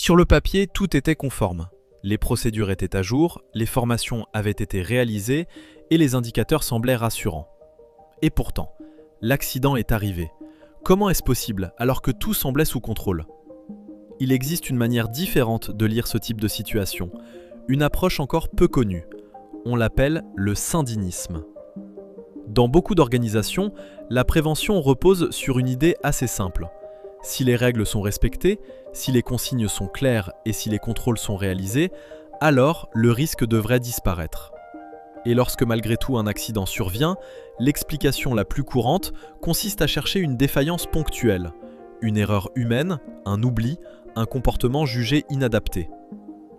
Sur le papier, tout était conforme. Les procédures étaient à jour, les formations avaient été réalisées et les indicateurs semblaient rassurants. Et pourtant, l'accident est arrivé. Comment est-ce possible alors que tout semblait sous contrôle? Il existe une manière différente de lire ce type de situation, une approche encore peu connue. On l'appelle le syndinisme. Dans beaucoup d'organisations, la prévention repose sur une idée assez simple. Si les règles sont respectées, si les consignes sont claires et si les contrôles sont réalisés, alors le risque devrait disparaître. Et lorsque malgré tout un accident survient, l'explication la plus courante consiste à chercher une défaillance ponctuelle, une erreur humaine, un oubli, un comportement jugé inadapté.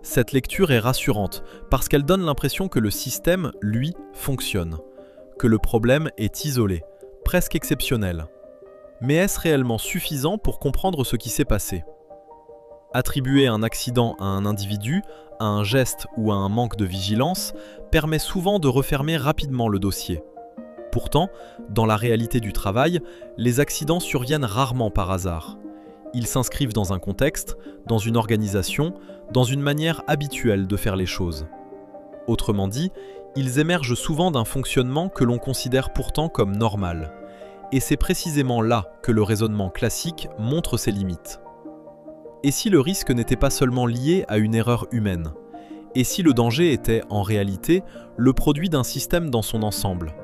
Cette lecture est rassurante parce qu'elle donne l'impression que le système, lui, fonctionne, que le problème est isolé, presque exceptionnel. Mais est-ce réellement suffisant pour comprendre ce qui s'est passé? Attribuer un accident à un individu, à un geste ou à un manque de vigilance permet souvent de refermer rapidement le dossier. Pourtant, dans la réalité du travail, les accidents surviennent rarement par hasard. Ils s'inscrivent dans un contexte, dans une organisation, dans une manière habituelle de faire les choses. Autrement dit, ils émergent souvent d'un fonctionnement que l'on considère pourtant comme normal. Et c'est précisément là que le raisonnement classique montre ses limites. Et si le risque n'était pas seulement lié à une erreur humaine? Et si le danger était, en réalité, le produit d'un système dans son ensemble?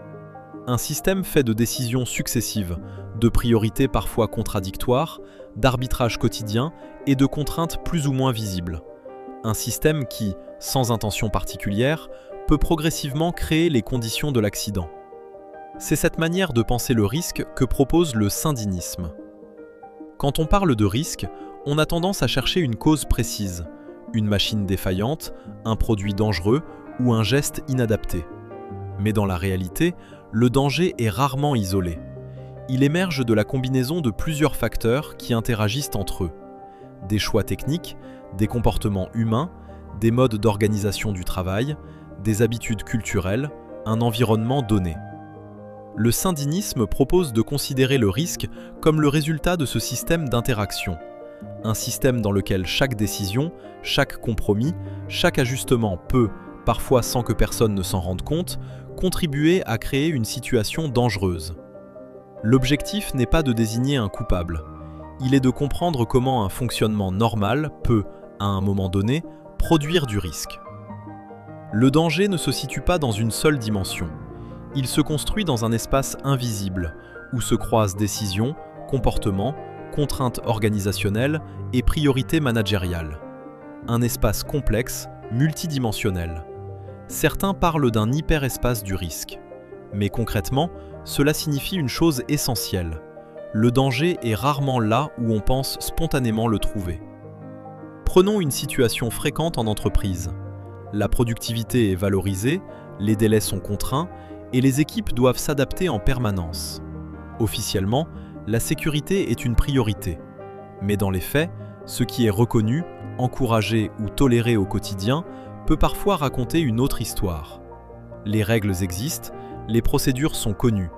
Un système fait de décisions successives, de priorités parfois contradictoires, d'arbitrages quotidiens et de contraintes plus ou moins visibles. Un système qui, sans intention particulière, peut progressivement créer les conditions de l'accident. C'est cette manière de penser le risque que propose le syndinisme. Quand on parle de risque, on a tendance à chercher une cause précise, une machine défaillante, un produit dangereux ou un geste inadapté. Mais dans la réalité, le danger est rarement isolé. Il émerge de la combinaison de plusieurs facteurs qui interagissent entre eux. Des choix techniques, des comportements humains, des modes d'organisation du travail, des habitudes culturelles, un environnement donné. Le syndinisme propose de considérer le risque comme le résultat de ce système d'interaction. Un système dans lequel chaque décision, chaque compromis, chaque ajustement peut, parfois sans que personne ne s'en rende compte, contribuer à créer une situation dangereuse. L'objectif n'est pas de désigner un coupable. Il est de comprendre comment un fonctionnement normal peut, à un moment donné, produire du risque. Le danger ne se situe pas dans une seule dimension. Il se construit dans un espace invisible, où se croisent décisions, comportements, contraintes organisationnelles et priorités managériales. Un espace complexe, multidimensionnel. Certains parlent d'un hyperespace du risque. Mais concrètement, cela signifie une chose essentielle. Le danger est rarement là où on pense spontanément le trouver. Prenons une situation fréquente en entreprise. La productivité est valorisée, les délais sont contraints et les équipes doivent s'adapter en permanence. Officiellement, la sécurité est une priorité. Mais dans les faits, ce qui est reconnu, encouragé ou toléré au quotidien peut parfois raconter une autre histoire. Les règles existent, les procédures sont connues,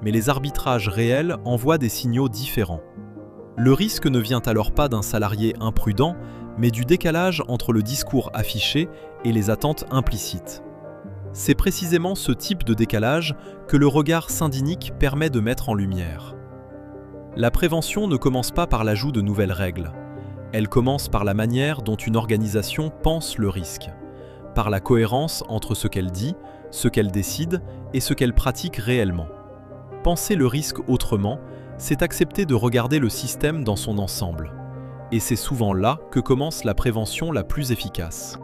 mais les arbitrages réels envoient des signaux différents. Le risque ne vient alors pas d'un salarié imprudent, mais du décalage entre le discours affiché et les attentes implicites. C'est précisément ce type de décalage que le regard syndinique permet de mettre en lumière. La prévention ne commence pas par l'ajout de nouvelles règles. Elle commence par la manière dont une organisation pense le risque, par la cohérence entre ce qu'elle dit, ce qu'elle décide et ce qu'elle pratique réellement. Penser le risque autrement, c'est accepter de regarder le système dans son ensemble. Et c'est souvent là que commence la prévention la plus efficace.